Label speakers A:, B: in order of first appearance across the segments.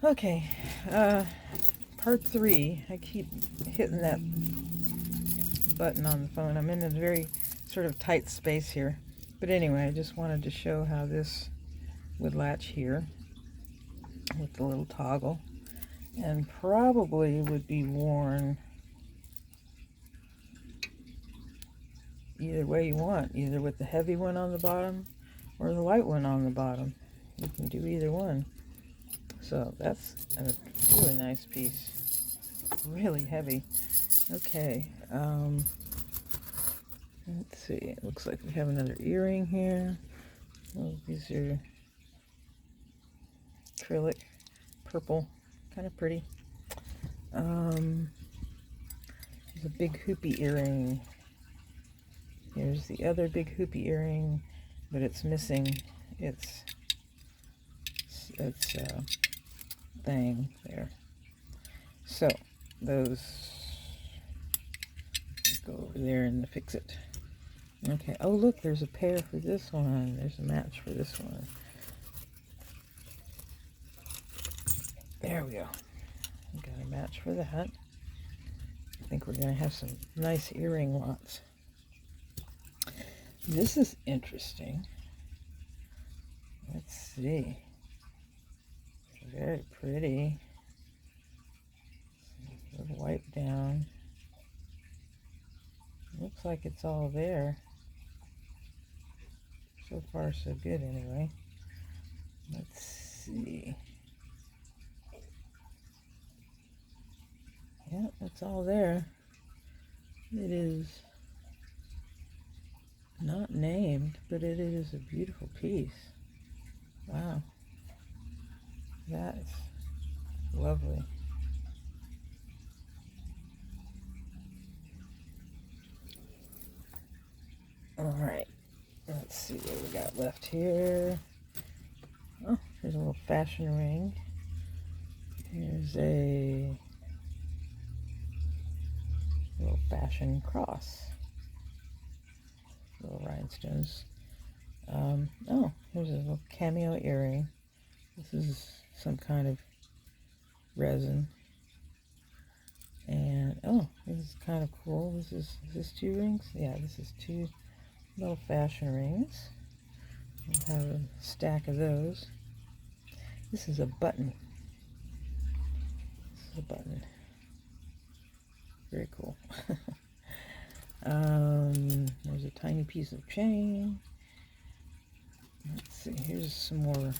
A: Okay, part 3. I keep hitting that button on the phone. I'm in a very sort of tight space here. But anyway, I just wanted to show how this would latch here with the little toggle. And probably would be worn either way you want, either with the heavy one on the bottom or the light one on the bottom. You can do either one. So that's a really nice piece. Really heavy. Okay, let's see. It looks like we have another earring here. Oh, these are acrylic, purple, kind of pretty. There's a big hoopy earring. Here's the other big hoopy earring, but it's missing its thing there. So those go over there and fix it. Okay. Oh, look, there's a pair for this one. There's a match for this one. There we go. We got a match for that. I think we're going to have some nice earring lots. This is interesting. Let's see. Very pretty. A little wipe down. Looks like it's all there. So far, so good anyway. Let's see. Yeah, it's all there. It is not named, but it is a beautiful piece. Wow. That's lovely. All right. Let's see what we got left here. Oh, here's a little fashion ring. Here's a little fashion cross. Little rhinestones. Oh, here's a little cameo earring. This is some kind of resin. And, oh, this is kind of cool. Is this 2 rings? Yeah, this is 2 little fashion rings. We'll have a stack of those. This is a button. This is a button. Very cool. There's a tiny piece of chain. Let's see, here's some more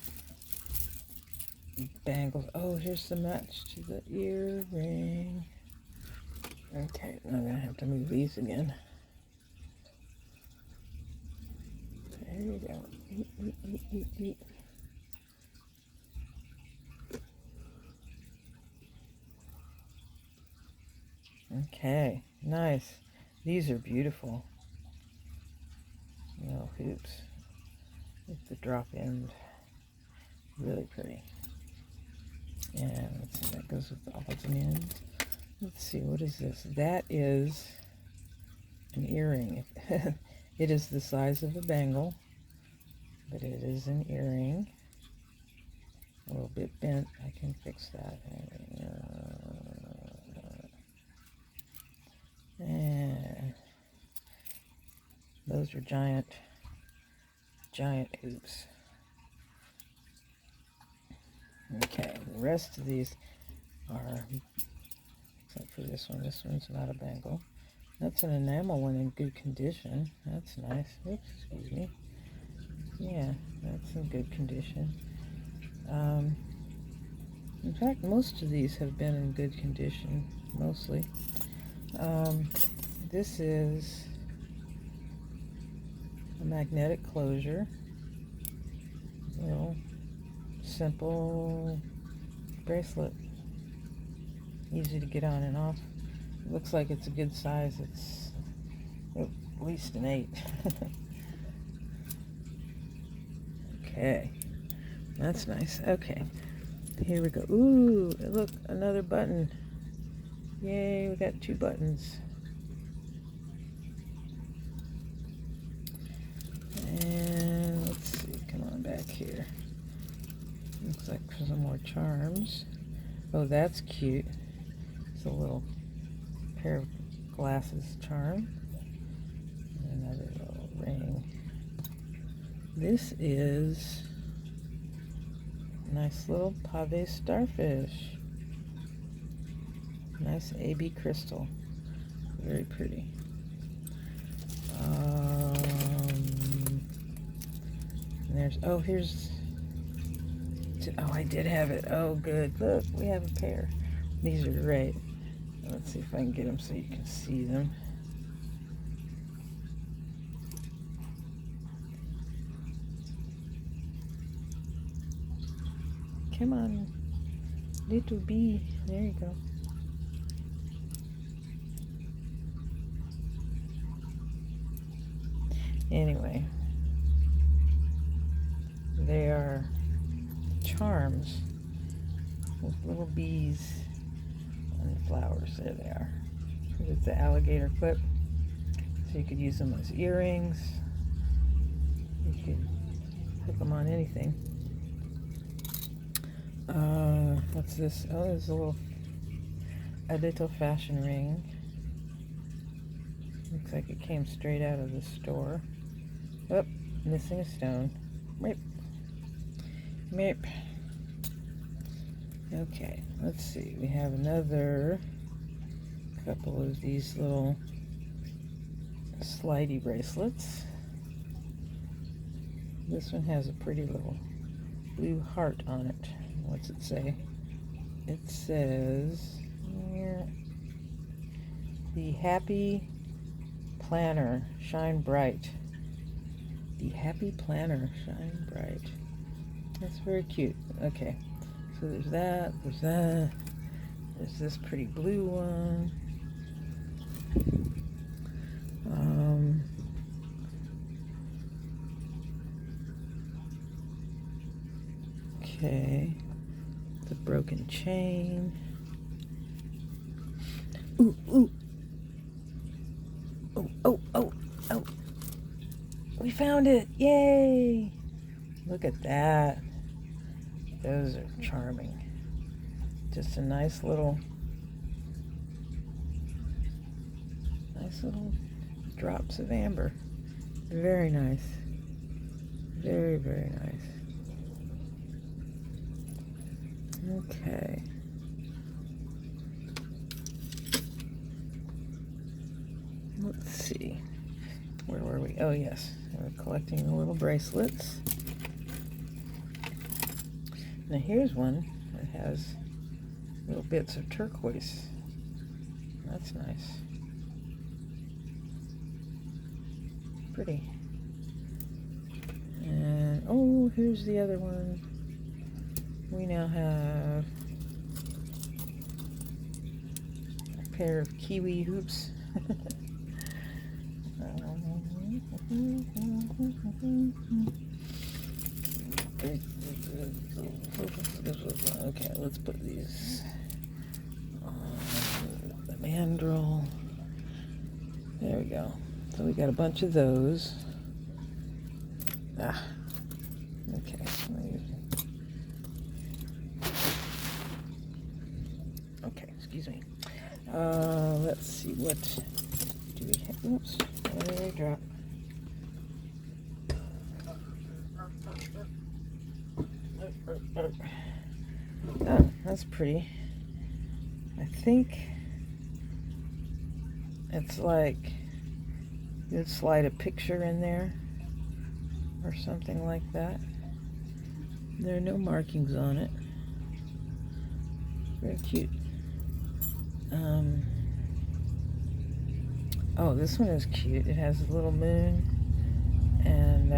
A: bangles. Oh, here's the match to the earring. Okay, I'm gonna have to move these again. There you go. Eat. Okay, nice. These are beautiful. Little hoops with the drop end. Really pretty. And let's see, that goes with the odds and ends. Let's see, what is this? That is an earring. It is the size of a bangle, but it is an earring. A little bit bent. I can fix that. And those are giant hoops. Okay, the rest of these are, except for this one. This one's not a bangle. That's an enamel one in good condition. That's nice. Oops, excuse me. Yeah, that's in good condition. In fact, most of these have been in good condition, mostly. This is a magnetic closure. Little simple bracelet. Easy to get on and off. It looks like it's a good size. It's at least an 8. Okay, that's nice. Okay, here we go. Ooh, look, another button. Yay, we got 2 buttons. And let's see, come on back here. Looks like some more charms. Oh, that's cute. It's a little pair of glasses charm. And another little ring. This is a nice little pave starfish. Nice AB crystal. Very pretty. I did have it. Oh, good. Look, we have a pair. These are great. Let's see if I can get them so you can see them. Come on, little bee. There you go. Anyway, they are charms with little bees and flowers. There they are. It's the alligator clip, so you could use them as earrings. You could hook them on anything. What's this? Oh, there's a little fashion ring. Looks like it came straight out of the store. Oh, missing a stone. Meep. Meep. Okay, let's see. We have another couple of these little slidey bracelets. This one has a pretty little blue heart on it. What's it say? It says, the Happy Planner, shine bright. The Happy Planner, shine bright. That's very cute. Okay, so there's that, there's this pretty blue one. Okay, the broken chain. Ooh, ooh. Oh. We found it. Yay. Look at that. Those are charming. Just a nice little drops of amber. Very nice. Very, very nice. Okay. Let's see. Where were we? Oh, yes. We're collecting the little bracelets. Now here's one that has little bits of turquoise. That's nice. Pretty. And, oh, here's the other one. We now have a pair of kiwi hoops. Okay, let's put these on the mandrel. There we go. So we got a bunch of those. Okay. Okay, excuse me. Let's see, what do we have? Oops, there we drop. Oh, that's pretty. I think it's like you'd slide a picture in there or something like that. There are no markings on it. Very cute. Oh, this one is cute. It has a little moon, and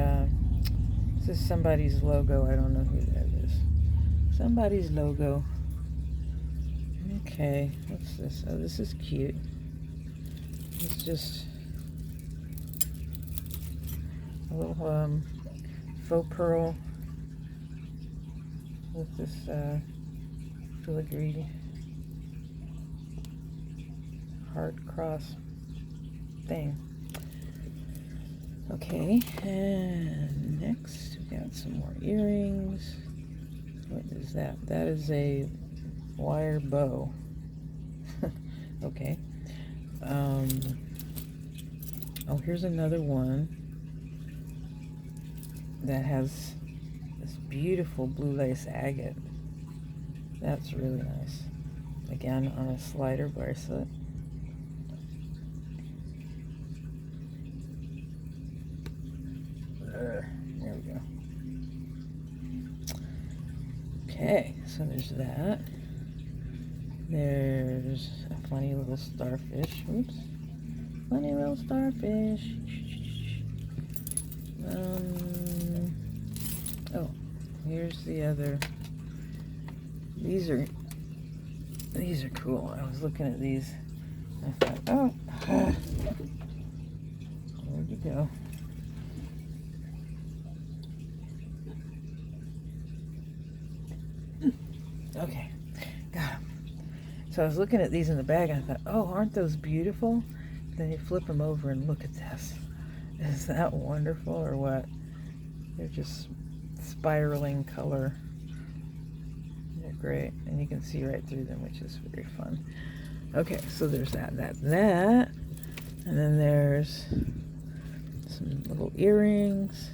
A: this is somebody's logo. I don't know who that is. Somebody's logo. Okay, what's this? Oh, this is cute. It's just a little faux pearl with this filigree heart cross thing. Okay, and next we got some more earrings. What is that? That is a wire bow. Okay. Oh, here's another one that has this beautiful blue lace agate. That's really nice. Again, on a slider bracelet. There we go. Okay, so there's that. There's a funny little starfish. Oops. Funny little starfish. Oh, here's the other. These are cool. I was looking at these. I thought, oh, where'd you go? Okay, got them. So I was looking at these in the bag and I thought, oh, aren't those beautiful? Then you flip them over and look at this. Is that wonderful or what? They're just spiraling color. They're great. And you can see right through them, which is very fun. Okay, so there's that. And then there's some little earrings.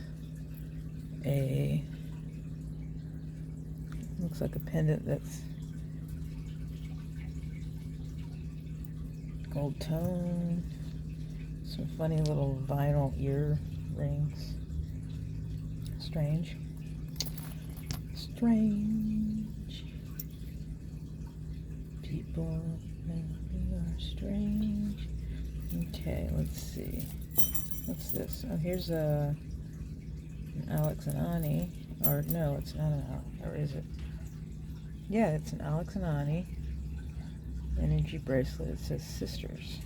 A: Looks like a pendant that's gold tone. Some funny little vinyl earrings. Strange. People are strange. Okay, let's see. What's this? Oh, here's an Alex and Ani. Or no, it's not an Alex. Or is it? Yeah, it's an Alex and Ani energy bracelet. It says sisters.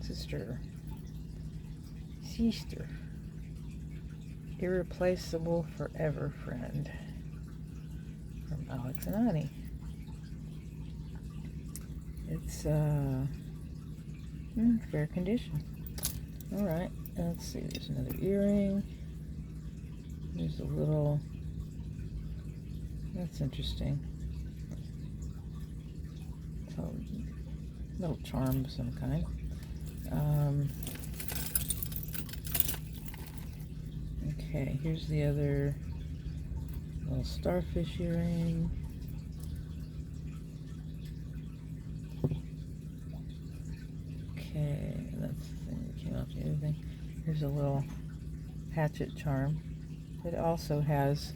A: Sister. Irreplaceable forever friend. From Alex and Ani. It's fair condition. Alright, let's see. There's another earring. There's a little. That's interesting. So, little charm of some kind. Okay, here's the other little starfish earring. Okay, that's the thing that came out the other thing. Here's a little hatchet charm. It also has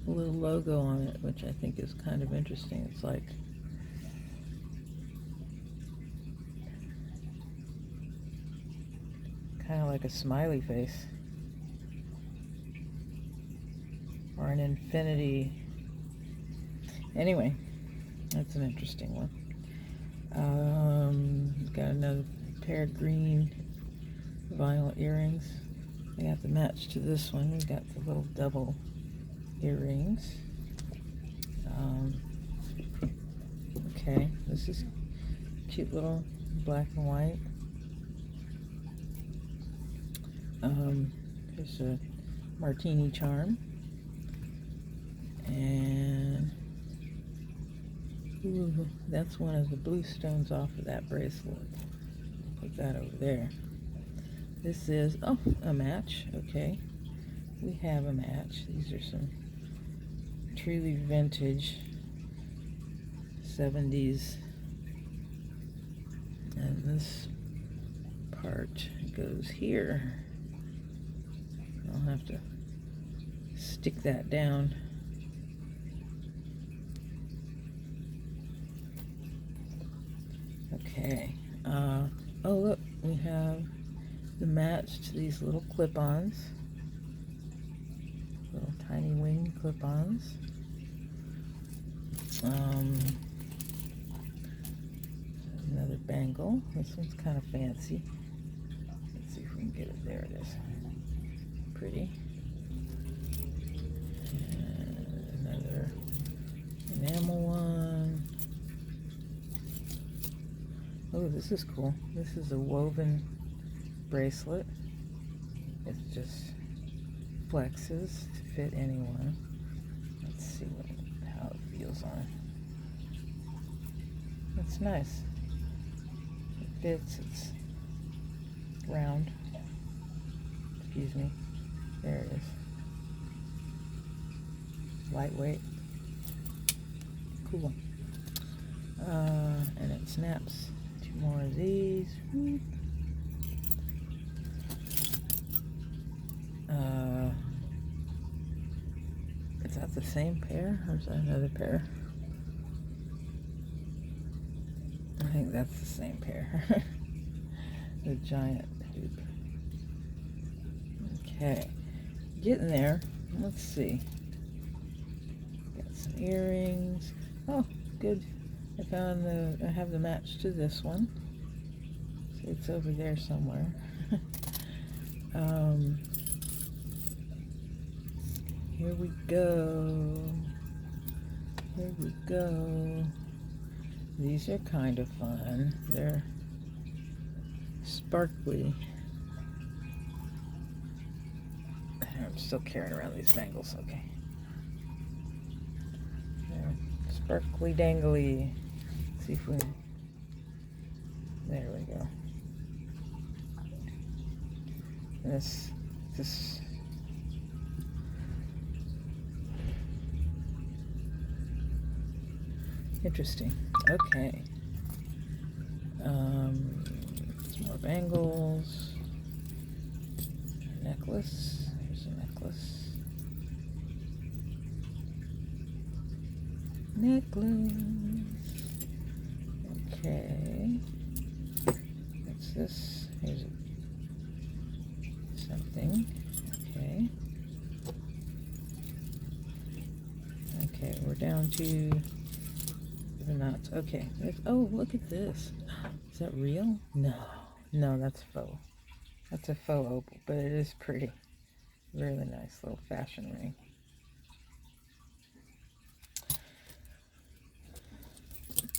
A: a little logo on it, which I think is kind of interesting. It's like kind of like a smiley face or an infinity. Anyway, that's an interesting one. Got another pair of green vinyl earrings. I got the match to this one. We got the little double earrings. Okay, this is cute little black and white. There's a martini charm. And ooh, that's one of the blue stones off of that bracelet. Put that over there. This is, oh, a match. Okay. We have a match. These are some truly vintage 70s. And this part goes here. I'll have to stick that down. Okay. Oh, look, we have the match to these little clip-ons. Little tiny wing clip-ons. Another bangle. This one's kind of fancy. Let's see if we can get it. There it is. Pretty. And another enamel one. Oh, this is cool. This is a woven bracelet. It just flexes to fit anyone. Let's see. bangles on. It's nice. It fits. It's round. Excuse me. There it is. Lightweight. Cool. And it snaps. 2 more of these. Is that the same pair or is that another pair? I think that's the same pair. The giant hoop. Okay, getting there. Let's see. Got some earrings. Oh, good. I have the match to this one. So it's over there somewhere. Here we go. Here we go. These are kind of fun. They're sparkly. I'm still carrying around these bangles, okay. They're sparkly dangly. Let's see if we... There we go. This... Interesting. Okay. Some more bangles. Necklace. Here's a necklace. Necklace. Okay. What's this? Here's something. Okay. Okay, we're down to the knots. Okay. Oh, look at this. Is that real? No. No, that's faux. That's a faux opal, but it is pretty. Really nice little fashion ring.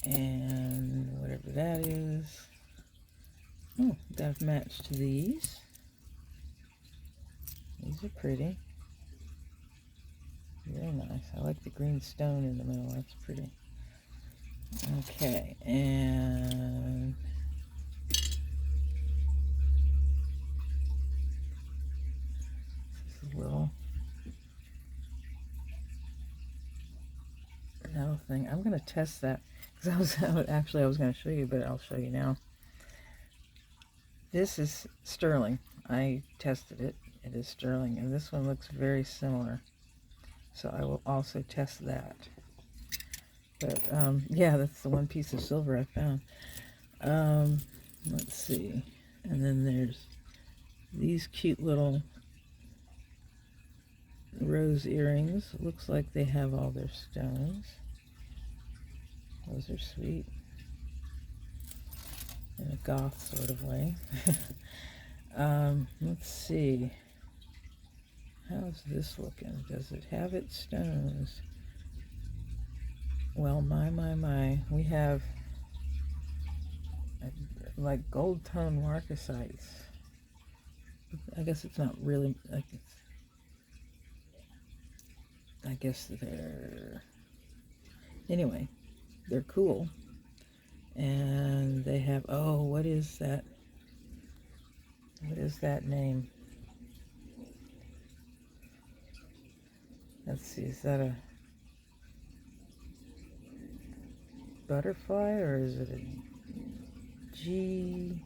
A: And whatever that is. Oh, got a match to these. These are pretty. Very nice. I like the green stone in the middle. That's pretty. Okay, and this is a little metal thing. I'm going to test that because I was going to show you, but I'll show you now. This is sterling. I tested it. It is sterling, and this one looks very similar. So I will also test that. But, yeah, that's the one piece of silver I found. Let's see. And then there's these cute little rose earrings. Looks like they have all their stones. Those are sweet. In a goth sort of way. Let's see. How's this looking? Does it have its stones? Well, my. We have like gold tone marcasites. I guess it's not really like it's, I guess they're, anyway, they're cool. And they have, oh, what is that? What is that name? Let's see, is that a butterfly or is it a G,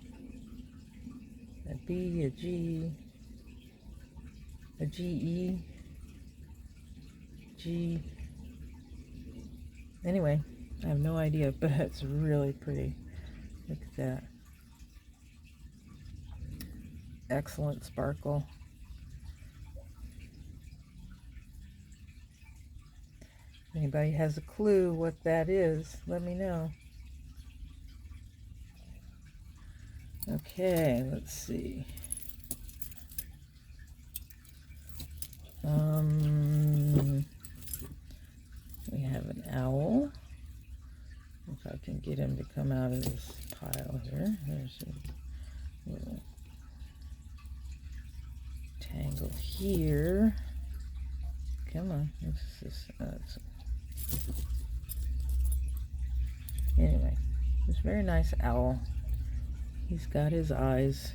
A: a B, a G, a GE, G? Anyway, I have no idea, but it's really pretty. Look at that. Excellent sparkle. Anybody has a clue what that is, let me know. Okay, let's see. We have an owl. If I can get him to come out of this pile here. There's a little tangle here. Come on. very nice owl. He's got his eyes.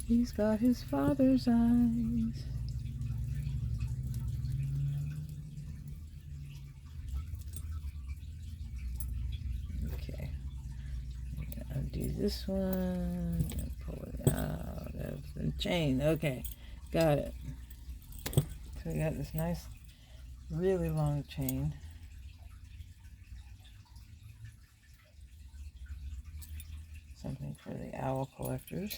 A: He's got his father's eyes. Okay. Undo this one and pull it out. That's the chain. Okay. Got it. So we got this nice, really long chain. Something for the owl collectors.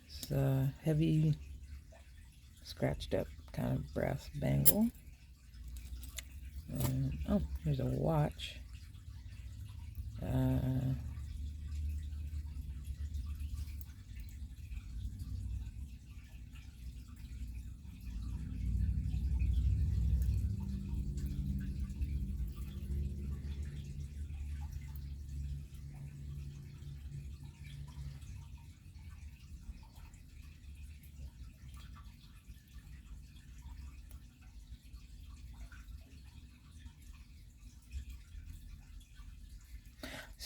A: It's a heavy, scratched up kind of brass bangle. Oh, here's a watch.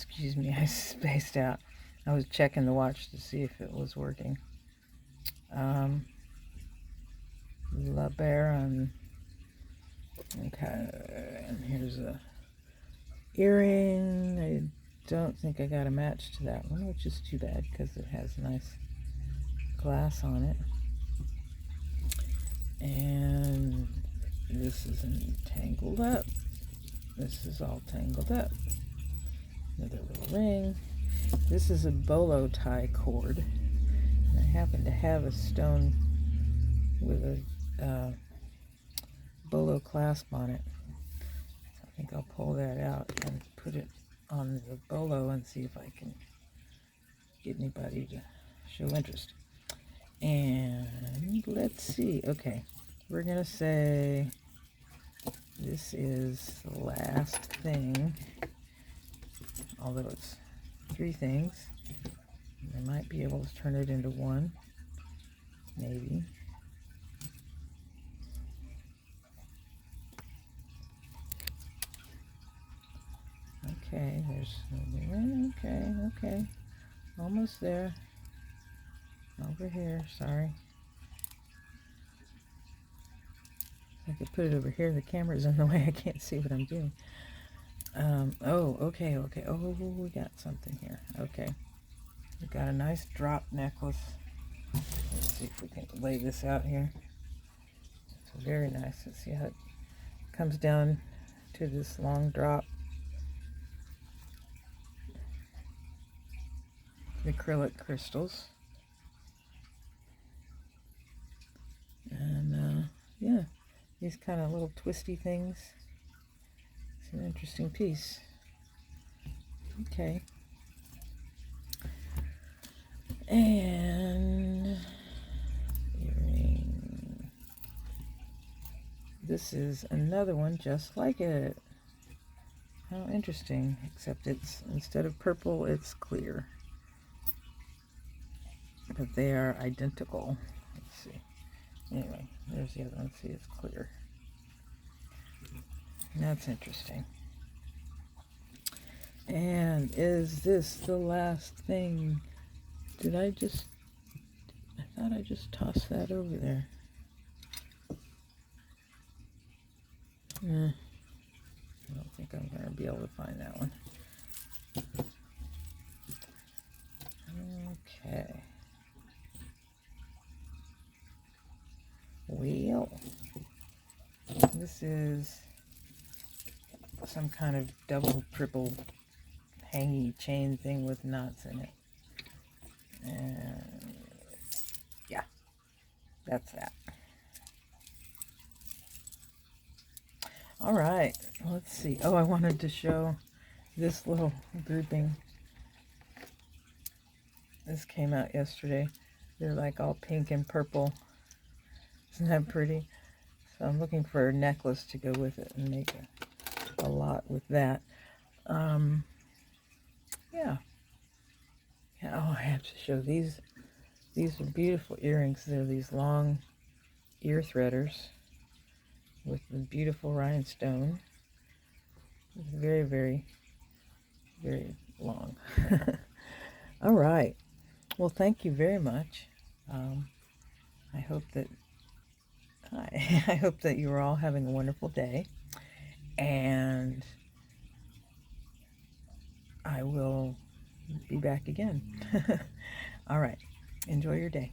A: Excuse me, I spaced out. I was checking the watch to see if it was working. La Baron. Okay, and here's a earring. I don't think I got a match to that one, which is too bad because it has nice glass on it. And this is tangled up. This is all tangled up. Another little ring. This is a bolo tie cord. And I happen to have a stone with a bolo clasp on it. So I think I'll pull that out and put it on the bolo and see if I can get anybody to show interest. And let's see. Okay, we're gonna say this is the last thing, although it's 3 things. I might be able to turn it into one, maybe. Okay, okay, almost there. Over here, sorry. I could put it over here. The camera's in the way. I can't see what I'm doing. Oh, okay. Oh, we got something here. Okay. We got a nice drop necklace. Let's see if we can lay this out here. It's very nice. Let's see how it comes down to this long drop. Acrylic crystals. And, yeah, these kind of little twisty things. It's an interesting piece. Okay. And earring. This is another one just like it. How interesting, except it's, instead of purple, it's clear. But they are identical. Let's see. Anyway, there's the other one. See, it's clear. That's interesting. And is this the last thing? I thought I just tossed that over there. I don't think I'm going to be able to find that one. Okay. Well, this is some kind of double, triple hangy chain thing with knots in it. And yeah, that's that. All right, let's see. Oh, I wanted to show this little grouping. This came out yesterday. They're like all pink and purple. Isn't that pretty? So I'm looking for a necklace to go with it and make a lot with that. Yeah. Oh, I have to show these. These are beautiful earrings. They're these long ear threaders with the beautiful rhinestone. It's very, very, very long. All right. Well, thank you very much. I hope that I hope that you are all having a wonderful day, and I will be back again. All right. Enjoy your day.